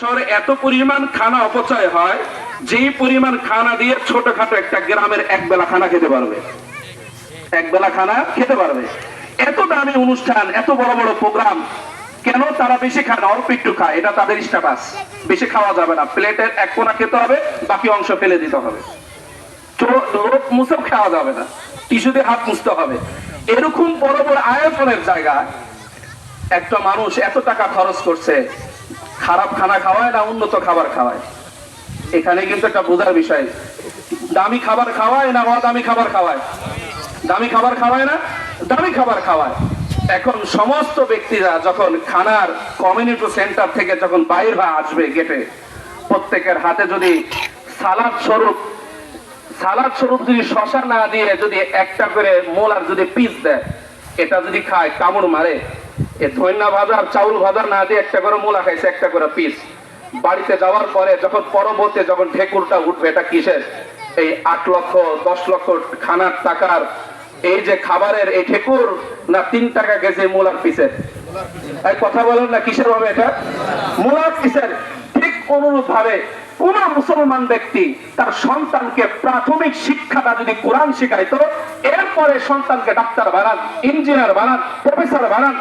শহরে এত পরিমাণ খানা অপচয় হয়, যেই পরিমাণ খানা দিয়ে ছোটখাটো একটা গ্রামের এক বেলা খানা খেতে পারবে, এক বেলা খানা খেতে পারবে। এত দামি অনুষ্ঠান, এত বড় বড় প্রোগ্রাম, কেন তারা বেশি খায় না, অল্প একটু খায়, এটা তাদের স্ট্যাটাস। বেশি খাওয়া যাবে না, প্লেটের এক কোনা খেতে হবে, বাকি অংশ ফেলে দিতে হবে। লোক মুছেও খাওয়া যাবে না, টিস্যু দিয়ে হাত মুছতে হবে। এরকম বড় বড় আয়োজনের জায়গায় একটা মানুষ এত টাকা খরচ করছে, খারাপ খানা খাওয়ায় না উন্নত খাবার খাওয়ায়? এখানে কিন্তু একটা বোঝার বিষয়, দামি খাবার খাওয়ায় না অদামি খাবার খাওয়ায়? দামি খাবার খাওয়ায় না, দামি খাবার খাওয়ায়। এখন সমস্ত ব্যক্তিরা যখন খানার কমিউনিটি সেন্টার থেকে যখন বাইর হয়ে আসবে গেটে, প্রত্যেকের হাতে যদি সালাদ স্বরূপ যদি শশা না দিয়ে যদি একটা করে মোলার যদি পিস দেয়, এটা যদি খায় কামড় মারে, এ ধন্যা ভাজা আর চাউল ভাজা না দিয়ে একটা করে মোলা খাইছে, একটা করে পিস, বাড়িতে যাওয়ার পরে যখন পরবর্তী যখন ঢেকুরটা উঠবে, এটা কিসের? এই 8 লক্ষ 10 লক্ষ খানার টাকার এই যে খাবারের এই ঠেকুর, না 3 টাকা গেছে মোলার পিসের? এই কথা বলেন না, কিসের হবে এটা? মোলার পিসের। ঠিক অনুরূপ ভাবে কোন মুসলমান ব্যক্তি তার সন্তানকে প্রাথমিক শিক্ষাটা যদি কোরআন শিখাইতো, এরপরে সন্তানকে ডাক্তার বানান, ইঞ্জিনিয়ার বানান, প্রফেসর বানান,